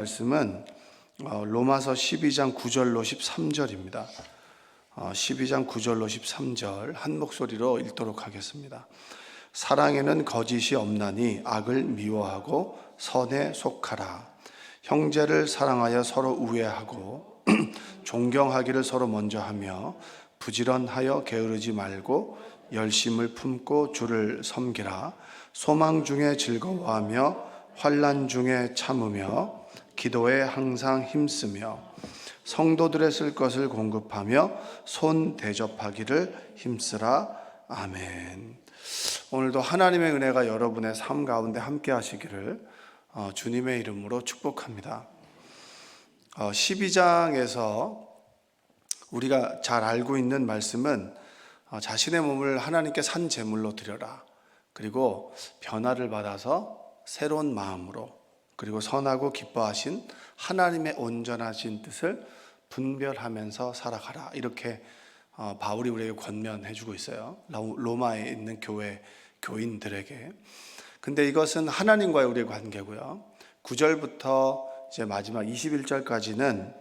말씀은 로마서 12장 9절로 13절입니다. 12장 9절로 13절 한 목소리로 읽도록 하겠습니다. 사랑에는 거짓이 없나니 악을 미워하고 선에 속하라. 형제를 사랑하여 서로 우애하고 존경하기를 서로 먼저 하며 부지런하여 게으르지 말고 열심을 품고 주를 섬기라. 소망 중에 즐거워하며 환난 중에 참으며 기도에 항상 힘쓰며 성도들의 쓸 것을 공급하며 손 대접하기를 힘쓰라. 아멘. 오늘도 하나님의 은혜가 여러분의 삶 가운데 함께 하시기를 주님의 이름으로 축복합니다. 12장에서 우리가 잘 알고 있는 말씀은 자신의 몸을 하나님께 산 제물로 드려라. 그리고 변화를 받아서 새로운 마음으로, 그리고 선하고 기뻐하신 하나님의 온전하신 뜻을 분별하면서 살아가라. 이렇게 바울이 우리에게 권면해 주고 있어요. 로마에 있는 교인들에게. 근데 이것은 하나님과의 우리의 관계고요. 9절부터 이제 마지막 21절까지는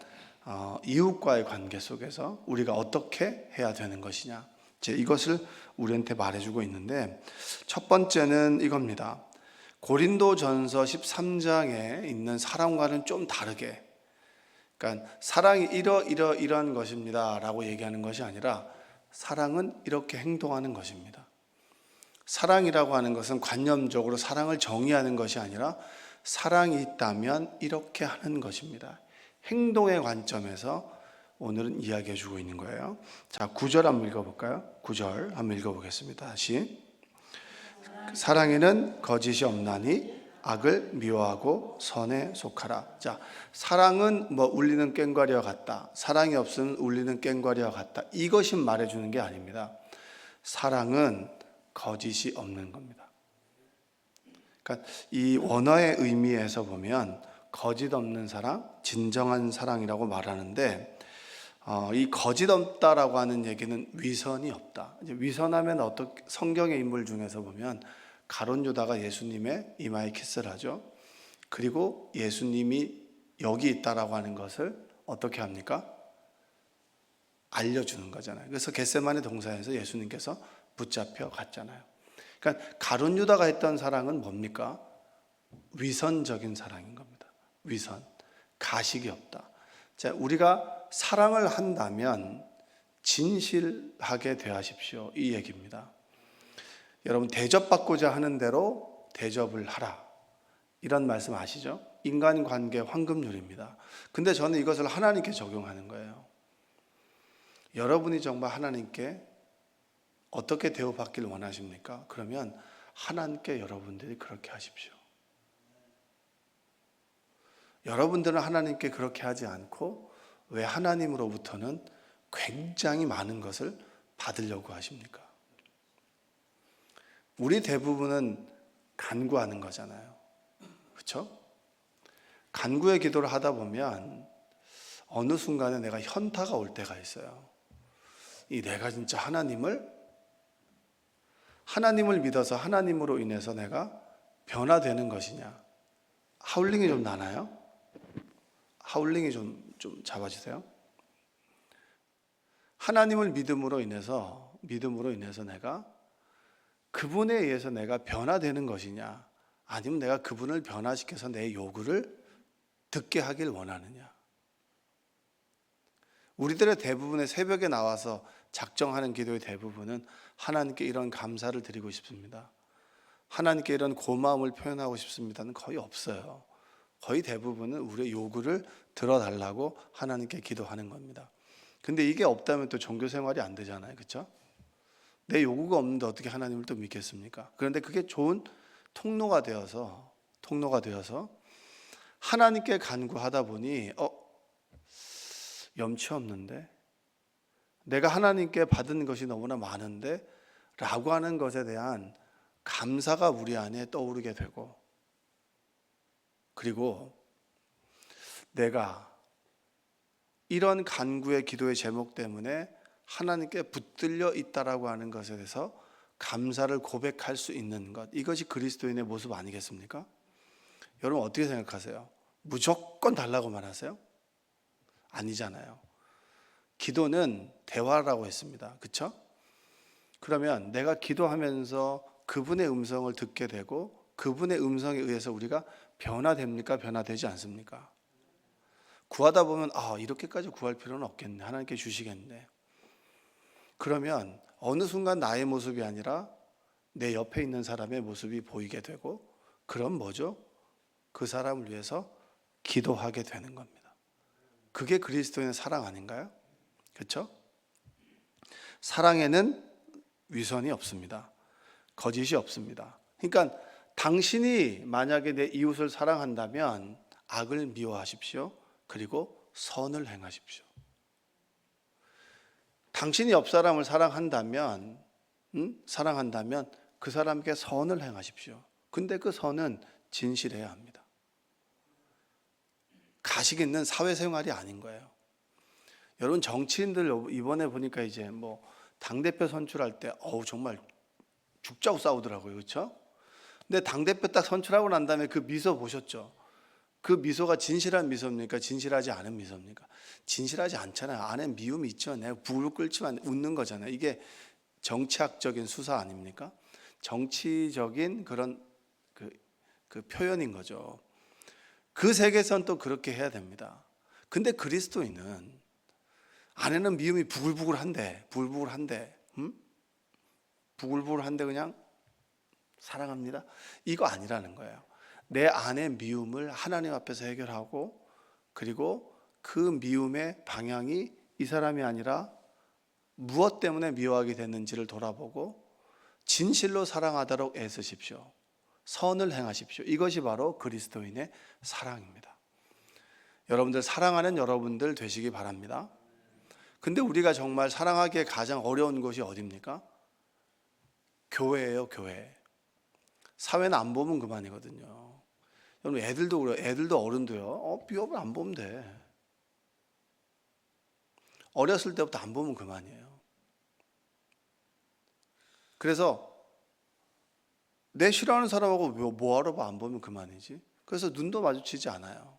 이웃과의 관계 속에서 우리가 어떻게 해야 되는 것이냐, 이제 이것을 우리한테 말해주고 있는데, 첫 번째는 이겁니다. 고린도전서 13장에 있는 사랑과는 좀 다르게, 그러니까 사랑이 이러한 것입니다 라고 얘기하는 것이 아니라 사랑은 이렇게 행동하는 것입니다. 사랑이라고 하는 것은 관념적으로 사랑을 정의하는 것이 아니라 사랑이 있다면 이렇게 하는 것입니다. 행동의 관점에서 오늘은 이야기해 주고 있는 거예요. 자, 9절 한번 읽어볼까요? 9절 한번 읽어보겠습니다. 다시. 사랑에는 거짓이 없나니 악을 미워하고 선에 속하라. 자, 사랑은 울리는 꽹과리와 같다, 사랑이 없으면 울리는 꽹과리와 같다, 이것이 말해주는 게 아닙니다. 사랑은 거짓이 없는 겁니다. 그러니까 이 원어의 의미에서 보면 거짓 없는 사랑, 진정한 사랑이라고 말하는데, 이 거짓 없다라고 하는 얘기는 위선이 없다. 이제 위선하면 어떻게, 성경의 인물 중에서 보면 가룟 유다가 예수님의 이마에 키스를 하죠. 그리고 예수님이 여기 있다라고 하는 것을 어떻게 합니까? 알려주는 거잖아요. 그래서 겟세마네 동산에서 예수님께서 붙잡혀 갔잖아요. 그러니까 가룟 유다가 했던 사랑은 뭡니까? 위선적인 사랑인 겁니다. 위선, 가식이 없다. 자, 우리가 사랑을 한다면 진실하게 대하십시오, 이 얘기입니다. 여러분, 대접받고자 하는 대로 대접을 하라, 이런 말씀 아시죠? 인간관계 황금률입니다. 근데 저는 이것을 하나님께 적용하는 거예요. 여러분이 정말 하나님께 어떻게 대우받기를 원하십니까? 그러면 하나님께 여러분들이 그렇게 하십시오. 여러분들은 하나님께 그렇게 하지 않고 왜 하나님으로부터는 굉장히 많은 것을 받으려고 하십니까? 우리 대부분은 간구하는 거잖아요. 그렇죠? 간구의 기도를 하다 보면 어느 순간에 내가 현타가 올 때가 있어요. 내가 진짜 하나님을 믿어서 하나님으로 인해서 내가 변화되는 것이냐. 하울링이 좀 나나요? 하울링이 좀 잡아주세요. 하나님을 믿음으로 인해서 내가 그분에 의해서 내가 변화되는 것이냐, 아니면 내가 그분을 변화시켜서 내 요구를 듣게 하길 원하느냐. 우리들의 대부분의 새벽에 나와서 작정하는 기도의 대부분은 하나님께 이런 감사를 드리고 싶습니다, 하나님께 이런 고마움을 표현하고 싶습니다는 거의 없어요. 거의 대부분은 우리의 요구를 들어달라고 하나님께 기도하는 겁니다. 근데 이게 없다면 또 종교 생활이 안 되잖아요. 그렇죠? 내 요구가 없는데 어떻게 하나님을 또 믿겠습니까? 그런데 그게 좋은 통로가 되어서 하나님께 간구하다 보니 염치 없는데, 내가 하나님께 받은 것이 너무나 많은데 라고 하는 것에 대한 감사가 우리 안에 떠오르게 되고, 그리고 내가 이런 간구의 기도의 제목 때문에 하나님께 붙들려 있다라고 하는 것에 대해서 감사를 고백할 수 있는 것, 이것이 그리스도인의 모습 아니겠습니까? 여러분 어떻게 생각하세요? 무조건 달라고만 하세요? 아니잖아요. 기도는 대화라고 했습니다. 그렇죠? 그러면 내가 기도하면서 그분의 음성을 듣게 되고 그분의 음성에 의해서 우리가 변화됩니까? 변화되지 않습니까? 구하다 보면 이렇게까지 구할 필요는 없겠네. 하나님께 주시겠네. 그러면 어느 순간 나의 모습이 아니라 내 옆에 있는 사람의 모습이 보이게 되고, 그럼 뭐죠? 그 사람을 위해서 기도하게 되는 겁니다. 그게 그리스도인의 사랑 아닌가요? 그렇죠? 사랑에는 위선이 없습니다. 거짓이 없습니다. 그러니까 당신이 만약에 내 이웃을 사랑한다면 악을 미워하십시오. 그리고 선을 행하십시오. 당신이 옆 사람을 사랑한다면 그 사람에게 선을 행하십시오. 근데 그 선은 진실해야 합니다. 가식 있는 사회생활이 아닌 거예요. 여러분, 정치인들 이번에 보니까 이제 뭐 당대표 선출할 때 정말 죽자고 싸우더라고요. 그렇죠? 근데 당대표 딱 선출하고 난 다음에 그 미소 보셨죠? 그 미소가 진실한 미소입니까? 진실하지 않은 미소입니까? 진실하지 않잖아요. 안에 미움이 있죠. 내가 부글 끓지만 웃는 거잖아요. 이게 정치학적인 수사 아닙니까? 정치적인 그런 그 표현인 거죠. 그 세계선 또 그렇게 해야 됩니다. 근데 그리스도인은 안에는 미움이 부글부글한데 부글부글한데 그냥 사랑합니다. 이거 아니라는 거예요. 내 안의 미움을 하나님 앞에서 해결하고, 그리고 그 미움의 방향이 이 사람이 아니라 무엇 때문에 미워하게 됐는지를 돌아보고 진실로 사랑하도록 애쓰십시오. 선을 행하십시오. 이것이 바로 그리스도인의 사랑입니다. 여러분들, 사랑하는 여러분들 되시기 바랍니다. 근데 우리가 정말 사랑하기에 가장 어려운 곳이 어디입니까? 교회예요, 교회. 사회는 안 보면 그만이거든요. 여러분, 애들도 그래요. 애들도 어른도요. 비업을 안 보면 돼. 어렸을 때부터 안 보면 그만이에요. 그래서 내 싫어하는 사람하고 뭐하러 안 보면 그만이지. 그래서 눈도 마주치지 않아요.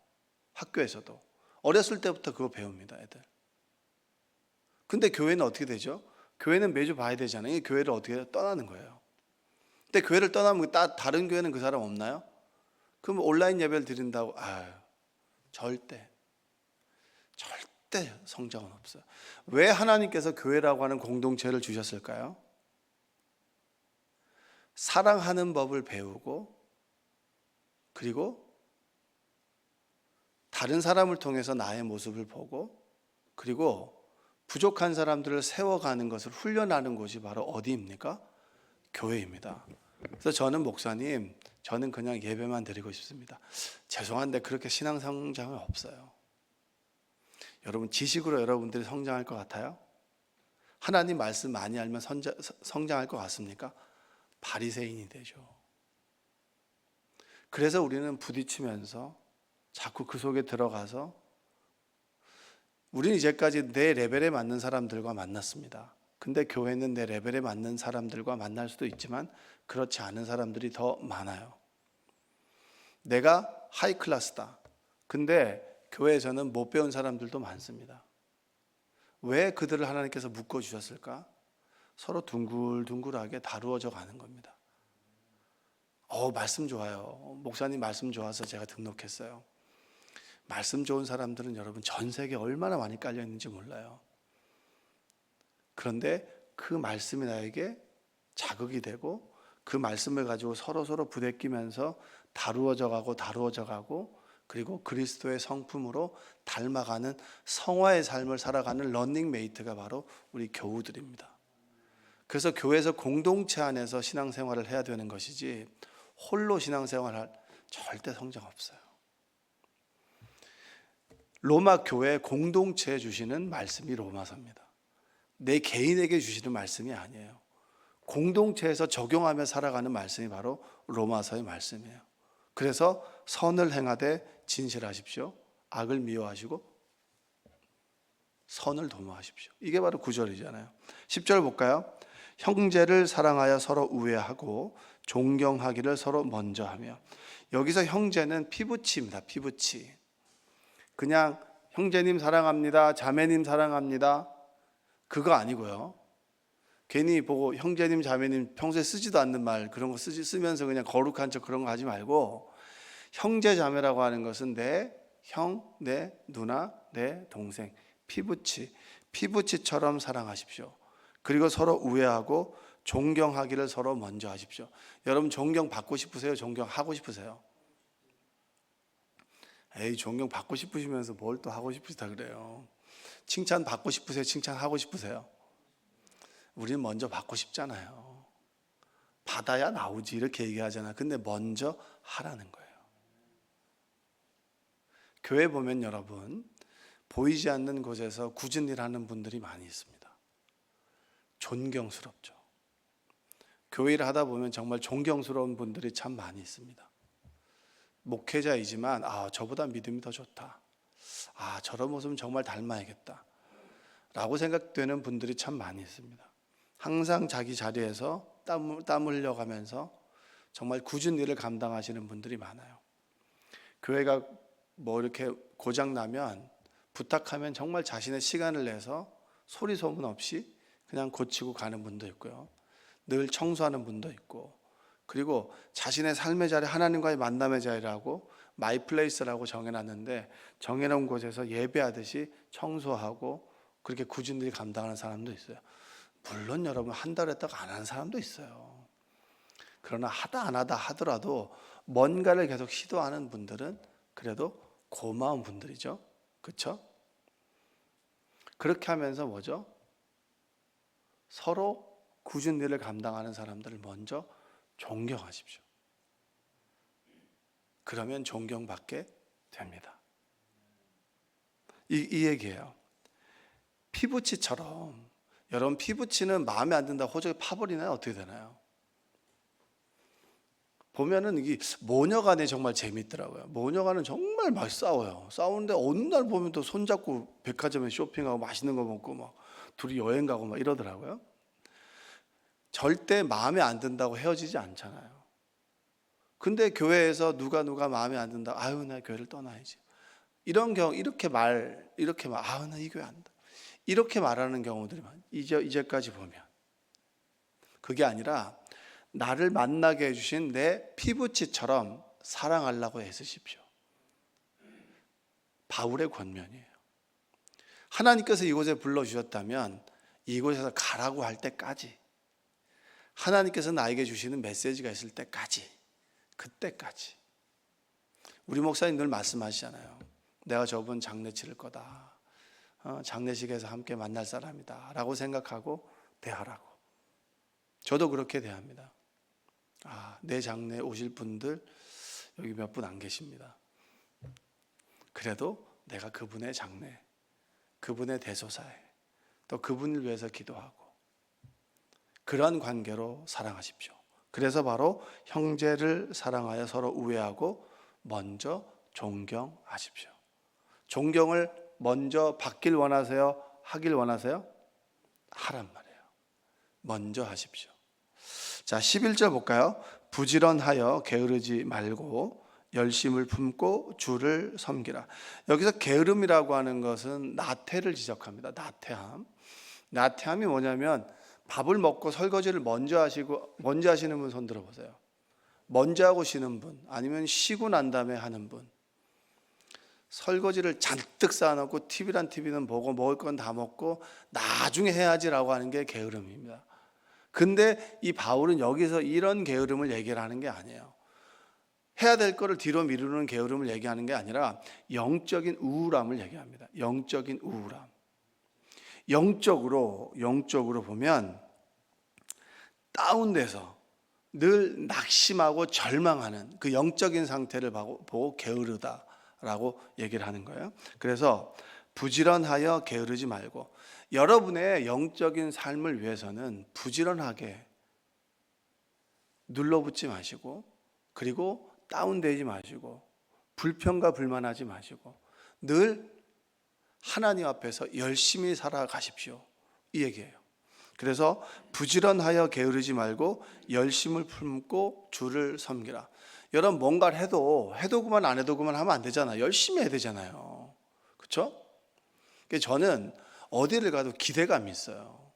학교에서도. 어렸을 때부터 그거 배웁니다, 애들. 근데 교회는 어떻게 되죠? 교회는 매주 봐야 되잖아요. 교회를 어떻게 떠나는 거예요. 근데 교회를 떠나면 다른 교회는 그 사람 없나요? 그럼 온라인 예배를 드린다고 절대 성장은 없어요. 왜 하나님께서 교회라고 하는 공동체를 주셨을까요? 사랑하는 법을 배우고, 그리고 다른 사람을 통해서 나의 모습을 보고, 그리고 부족한 사람들을 세워가는 것을 훈련하는 곳이 바로 어디입니까? 교회입니다. 그래서 저는 목사님, 저는 그냥 예배만 드리고 싶습니다. 죄송한데 그렇게 신앙 성장은 없어요. 여러분, 지식으로 여러분들이 성장할 것 같아요? 하나님 말씀 많이 알면 성장할 것 같습니까? 바리새인이 되죠. 그래서 우리는 부딪히면서 자꾸 그 속에 들어가서, 우리는 이제까지 내 레벨에 맞는 사람들과 만났습니다. 근데 교회는 내 레벨에 맞는 사람들과 만날 수도 있지만 그렇지 않은 사람들이 더 많아요. 내가 하이 클래스다. 근데 교회에서는 못 배운 사람들도 많습니다. 왜 그들을 하나님께서 묶어주셨을까? 서로 둥글둥글하게 다루어져 가는 겁니다. 말씀 좋아요. 목사님 말씀 좋아서 제가 등록했어요. 말씀 좋은 사람들은 여러분 전 세계에 얼마나 많이 깔려 있는지 몰라요. 그런데 그 말씀이 나에게 자극이 되고, 그 말씀을 가지고 서로 부대끼면서 다루어져 가고, 그리고 그리스도의 성품으로 닮아가는 성화의 삶을 살아가는 런닝메이트가 바로 우리 교우들입니다. 그래서 교회에서 공동체 안에서 신앙생활을 해야 되는 것이지, 홀로 신앙생활할 절대 성장 없어요. 로마 교회 공동체에 주시는 말씀이 로마서입니다. 내 개인에게 주시는 말씀이 아니에요. 공동체에서 적용하며 살아가는 말씀이 바로 로마서의 말씀이에요. 그래서 선을 행하되 진실하십시오. 악을 미워하시고 선을 도모하십시오. 이게 바로 9절이잖아요. 10절 볼까요? 형제를 사랑하여 서로 우애하고 존경하기를 서로 먼저 하며. 여기서 형제는 피부치입니다. 피부치. 그냥 형제님 사랑합니다, 자매님 사랑합니다, 그거 아니고요. 괜히 보고 형제님 자매님 평소에 쓰지도 않는 말 그런 거 쓰면서 그냥 거룩한 척 그런 거 하지 말고, 형제 자매라고 하는 것은 내 형, 내 누나, 내 동생, 피부치, 피부치처럼 사랑하십시오. 그리고 서로 우애하고 존경하기를 서로 먼저 하십시오. 여러분 존경 받고 싶으세요? 존경하고 싶으세요? 에이, 존경 받고 싶으시면서 뭘 또 하고 싶으시다 그래요. 칭찬 받고 싶으세요? 칭찬하고 싶으세요? 우리는 먼저 받고 싶잖아요. 받아야 나오지 이렇게 얘기하잖아. 근데 먼저 하라는 거예요. 교회 보면 여러분, 보이지 않는 곳에서 굳은 일 하는 분들이 많이 있습니다. 존경스럽죠. 교회 일을 하다 보면 정말 존경스러운 분들이 참 많이 있습니다. 목회자이지만 저보다 믿음이 더 좋다, 저런 모습은 정말 닮아야겠다 라고 생각되는 분들이 참 많이 있습니다. 항상 자기 자리에서 땀 흘려가면서 정말 굳은 일을 감당하시는 분들이 많아요. 교회가 뭐 이렇게 고장 나면 부탁하면 정말 자신의 시간을 내서 소리 소문 없이 그냥 고치고 가는 분도 있고요. 늘 청소하는 분도 있고, 그리고 자신의 삶의 자리, 하나님과의 만남의 자리라고 마이 플레이스라고 정해놨는데 정해놓은 곳에서 예배하듯이 청소하고 그렇게 굳은 일 감당하는 사람도 있어요. 물론 여러분 한 달 했다가 안 하는 사람도 있어요. 그러나 하다 안 하다 하더라도 뭔가를 계속 시도하는 분들은 그래도 고마운 분들이죠. 그렇죠? 그렇게 하면서 뭐죠? 서로 굳은 일을 감당하는 사람들을 먼저 존경하십시오. 그러면 존경받게 됩니다. 이 얘기예요. 피부치처럼, 여러분 피부치는 마음에 안 든다 호적에 파버리나요? 어떻게 되나요? 보면은 이게 모녀간에 정말 재밌더라고요. 모녀간은 정말 막 싸워요. 싸우는데 어느 날 보면 또 손잡고 백화점에 쇼핑하고 맛있는 거 먹고 막 둘이 여행 가고 막 이러더라고요. 절대 마음에 안 든다고 헤어지지 않잖아요. 근데 교회에서 누가 마음에 안 든다, 나 교회를 떠나야지, 이런 경우 이렇게 나 이 교회 안 다, 이렇게 말하는 경우들이 많아요. 이제까지 보면 그게 아니라 나를 만나게 해주신 내 피부치처럼 사랑하려고 애쓰십시오. 바울의 권면이에요. 하나님께서 이곳에 불러주셨다면 이곳에서 가라고 할 때까지, 하나님께서 나에게 주시는 메시지가 있을 때까지, 그때까지. 우리 목사님 늘 말씀하시잖아요. 내가 저분 장례 치를 거다, 장례식에서 함께 만날 사람이다 라고 생각하고 대하라고. 저도 그렇게 대합니다. 내 장례에 오실 분들 여기 몇 분 안 계십니다. 그래도 내가 그분의 장례, 그분의 대소사에 또 그분을 위해서 기도하고, 그런 관계로 사랑하십시오. 그래서 바로 형제를 사랑하여 서로 우애하고 먼저 존경하십시오. 존경을 먼저 받길 원하세요? 하길 원하세요? 하란 말이에요. 먼저 하십시오. 자, 11절 볼까요? 부지런하여 게으르지 말고 열심을 품고 주를 섬기라. 여기서 게으름이라고 하는 것은 나태를 지적합니다. 나태함이 뭐냐면, 밥을 먹고 설거지를 먼저 하시는 분 손 들어보세요. 먼저 하고 쉬는 분, 아니면 쉬고 난 다음에 하는 분. 설거지를 잔뜩 쌓아놓고 TV는 보고 먹을 건 다 먹고 나중에 해야지라고 하는 게 게으름입니다. 근데 이 바울은 여기서 이런 게으름을 얘기를 하는 게 아니에요. 해야 될 거를 뒤로 미루는 게으름을 얘기하는 게 아니라 영적인 우울함을 얘기합니다. 영적인 우울함. 영적으로 보면 다운돼서 늘 낙심하고 절망하는 그 영적인 상태를 보고 게으르다라고 얘기를 하는 거예요. 그래서 부지런하여 게으르지 말고, 여러분의 영적인 삶을 위해서는 부지런하게 눌러붙지 마시고, 그리고 다운되지 마시고, 불평과 불만하지 마시고, 늘 하나님 앞에서 열심히 살아가십시오, 이 얘기예요. 그래서 부지런하여 게으르지 말고 열심을 품고 주를 섬기라. 여러분, 뭔가를 해도 그만 안 해도 그만 하면 안 되잖아요. 열심히 해야 되잖아요. 그렇죠? 저는 어디를 가도 기대감이 있어요.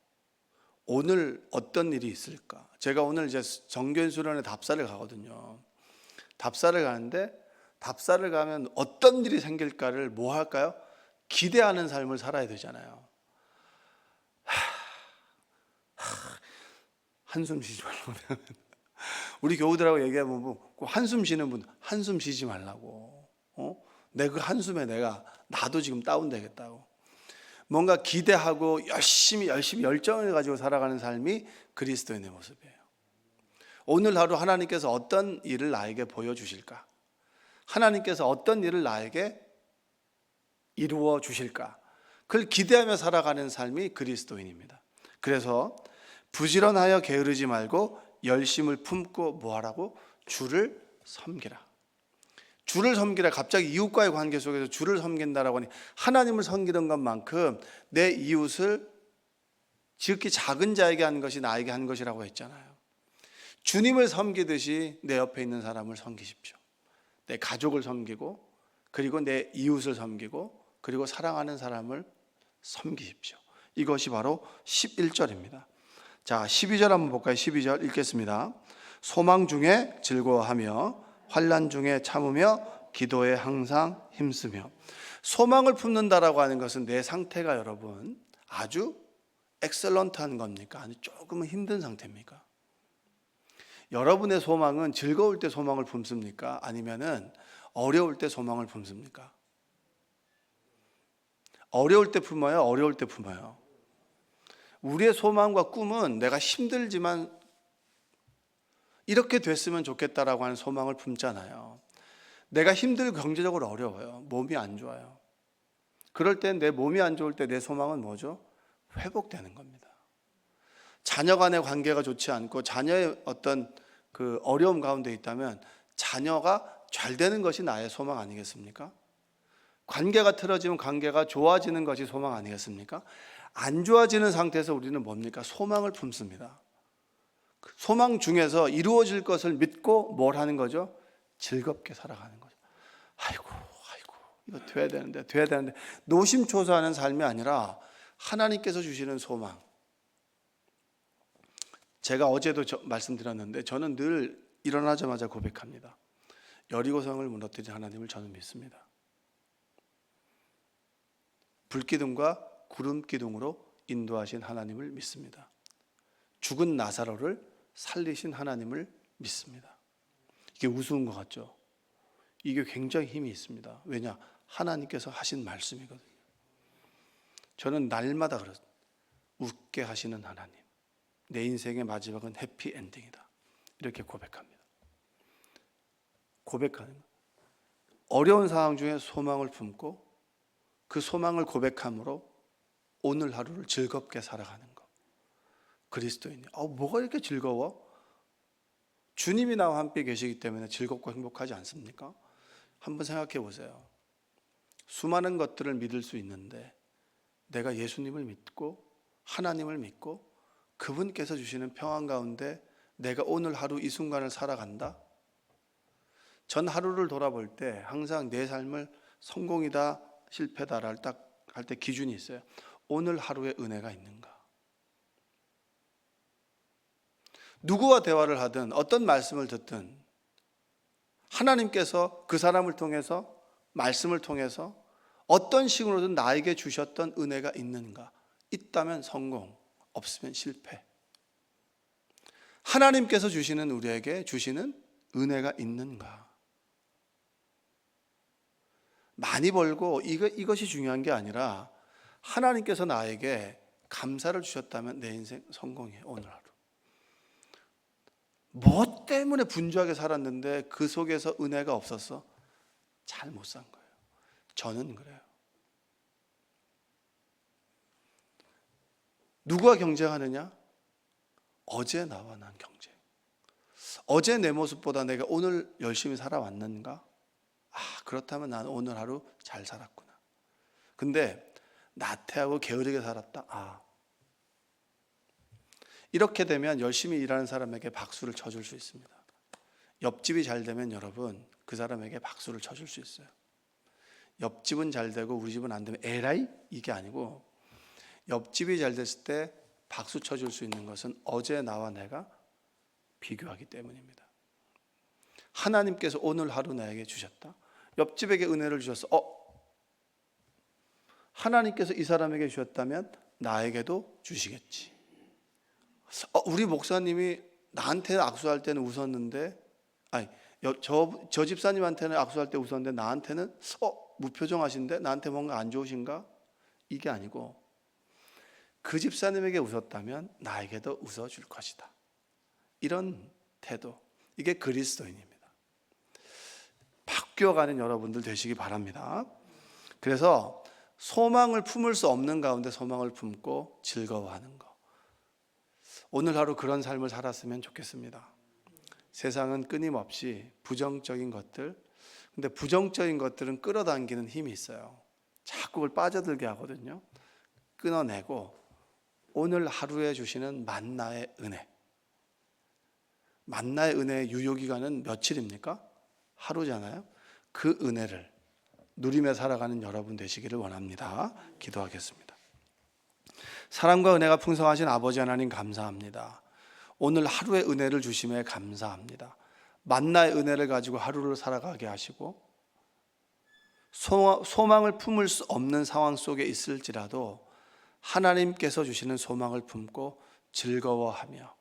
오늘 어떤 일이 있을까? 제가 오늘 이제 정견수련회 답사를 가거든요. 답사를 가는데, 답사를 가면 어떤 일이 생길까를 뭐 할까요? 기대하는 삶을 살아야 되잖아요. 한숨 쉬지 말라고. 우리 교우들하고 얘기해보면 한숨 쉬는 분 한숨 쉬지 말라고. 내 그 한숨에 나도 지금 다운되겠다고. 뭔가 기대하고 열심히 열정을 가지고 살아가는 삶이 그리스도인의 모습이에요. 오늘 하루 하나님께서 어떤 일을 나에게 보여주실까? 하나님께서 어떤 일을 나에게 이루어 주실까? 그걸 기대하며 살아가는 삶이 그리스도인입니다. 그래서 부지런하여 게으르지 말고 열심을 품고 뭐하라고? 주를 섬기라. 주를 섬기라. 갑자기 이웃과의 관계 속에서 주를 섬긴다라고 하니 하나님을 섬기던 것만큼 내 이웃을 지극히 작은 자에게 한 것이 나에게 한 것이라고 했잖아요. 주님을 섬기듯이 내 옆에 있는 사람을 섬기십시오. 내 가족을 섬기고, 그리고 내 이웃을 섬기고, 그리고 사랑하는 사람을 섬기십시오. 이것이 바로 11절입니다. 자, 12절 한번 볼까요? 12절 읽겠습니다. 소망 중에 즐거워하며 환난 중에 참으며 기도에 항상 힘쓰며. 소망을 품는다라고 하는 것은 내 상태가 여러분 아주 엑셀런트한 겁니까? 아니 조금은 힘든 상태입니까? 여러분의 소망은 즐거울 때 소망을 품습니까? 아니면은 어려울 때 소망을 품습니까? 어려울 때 품어요? 어려울 때 품어요? 우리의 소망과 꿈은 내가 힘들지만 이렇게 됐으면 좋겠다라고 하는 소망을 품잖아요. 내가 힘들고 경제적으로 어려워요. 몸이 안 좋아요. 그럴 땐 내 몸이 안 좋을 때 내 소망은 뭐죠? 회복되는 겁니다. 자녀 간의 관계가 좋지 않고 자녀의 어떤 그 어려움 가운데 있다면 자녀가 잘 되는 것이 나의 소망 아니겠습니까? 관계가 틀어지면 관계가 좋아지는 것이 소망 아니겠습니까? 안 좋아지는 상태에서 우리는 뭡니까? 소망을 품습니다. 소망 중에서 이루어질 것을 믿고 뭘 하는 거죠? 즐겁게 살아가는 거죠. 아이고 이거 돼야 되는데 노심초사하는 삶이 아니라 하나님께서 주시는 소망. 제가 어제도 말씀드렸는데 저는 늘 일어나자마자 고백합니다. 여리고성을 무너뜨린 하나님을 저는 믿습니다. 불기둥과 구름기둥으로 인도하신 하나님을 믿습니다. 죽은 나사로를 살리신 하나님을 믿습니다. 이게 우스운 것 같죠? 이게 굉장히 힘이 있습니다. 왜냐? 하나님께서 하신 말씀이거든요. 저는 날마다 그렇습니다. 웃게 하시는 하나님. 내 인생의 마지막은 해피엔딩이다. 이렇게 고백합니다. 고백하는 것. 어려운 상황 중에 소망을 품고 그 소망을 고백함으로 오늘 하루를 즐겁게 살아가는 것. 그리스도인이 뭐가 이렇게 즐거워? 주님이 나와 함께 계시기 때문에 즐겁고 행복하지 않습니까? 한번 생각해 보세요. 수많은 것들을 믿을 수 있는데 내가 예수님을 믿고 하나님을 믿고 그분께서 주시는 평안 가운데 내가 오늘 하루 이 순간을 살아간다? 전 하루를 돌아볼 때 항상 내 삶을 성공이다 실패다를 딱 할 때 기준이 있어요. 오늘 하루의 은혜가 있는가? 누구와 대화를 하든 어떤 말씀을 듣든 하나님께서 그 사람을 통해서 말씀을 통해서 어떤 식으로든 나에게 주셨던 은혜가 있는가? 있다면 성공, 없으면 실패. 하나님께서 주시는 우리에게 주시는 은혜가 있는가? 많이 벌고 이것이 중요한 게 아니라 하나님께서 나에게 감사를 주셨다면 내 인생 성공이에요. 오늘 하루. 뭐 때문에 분주하게 살았는데 그 속에서 은혜가 없었어? 잘 못 산 거예요. 저는 그래요. 누구와 경쟁하느냐? 어제 나와 난 경쟁. 어제 내 모습보다 내가 오늘 열심히 살아왔는가? 그렇다면 난 오늘 하루 잘 살았구나. 근데 나태하고 게으르게 살았다. 이렇게 되면 열심히 일하는 사람에게 박수를 쳐줄 수 있습니다. 옆집이 잘 되면 여러분 그 사람에게 박수를 쳐줄 수 있어요. 옆집은 잘 되고 우리 집은 안 되면 에라이? 이게 아니고, 옆집이 잘 됐을 때 박수 쳐줄 수 있는 것은 어제 나와 내가 비교하기 때문입니다. 하나님께서 오늘 하루 나에게 주셨다. 옆집에게 은혜를 주셔서 하나님께서 이 사람에게 주셨다면 나에게도 주시겠지. 우리 목사님이 나한테 악수할 때는 웃었는데, 아니 저 집사님한테는 악수할 때 웃었는데 나한테는 무표정하신데 나한테 뭔가 안 좋으신가? 이게 아니고, 그 집사님에게 웃었다면 나에게도 웃어줄 것이다. 이런 태도, 이게 그리스도인입니다. 바뀌어가는 여러분들 되시기 바랍니다. 그래서 소망을 품을 수 없는 가운데 소망을 품고 즐거워하는 것, 오늘 하루 그런 삶을 살았으면 좋겠습니다. 세상은 끊임없이 부정적인 것들, 근데 부정적인 것들은 끌어당기는 힘이 있어요. 자꾸 그걸 빠져들게 하거든요. 끊어내고 오늘 하루에 주시는 만나의 은혜, 만나의 은혜의 유효기간은 며칠입니까? 하루잖아요. 그 은혜를 누리며 살아가는 여러분 되시기를 원합니다. 기도하겠습니다. 사랑과 은혜가 풍성하신 아버지 하나님 감사합니다. 오늘 하루의 은혜를 주심에 감사합니다. 만나의 은혜를 가지고 하루를 살아가게 하시고, 소망을 품을 수 없는 상황 속에 있을지라도 하나님께서 주시는 소망을 품고 즐거워하며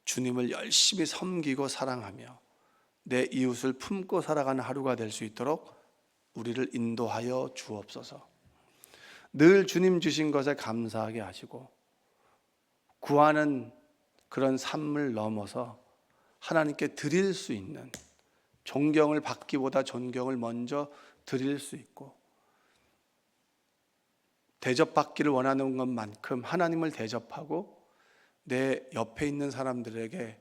주님을 열심히 섬기고 사랑하며 내 이웃을 품고 살아가는 하루가 될 수 있도록 우리를 인도하여 주옵소서. 늘 주님 주신 것에 감사하게 하시고 구하는 그런 삶을 넘어서 하나님께 드릴 수 있는, 존경을 받기보다 존경을 먼저 드릴 수 있고, 대접받기를 원하는 것만큼 하나님을 대접하고 내 옆에 있는 사람들에게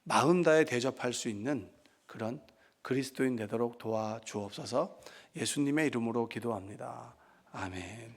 마음 다해 대접할 수 있는 그런 그리스도인 되도록 도와주옵소서. 예수님의 이름으로 기도합니다. 아멘.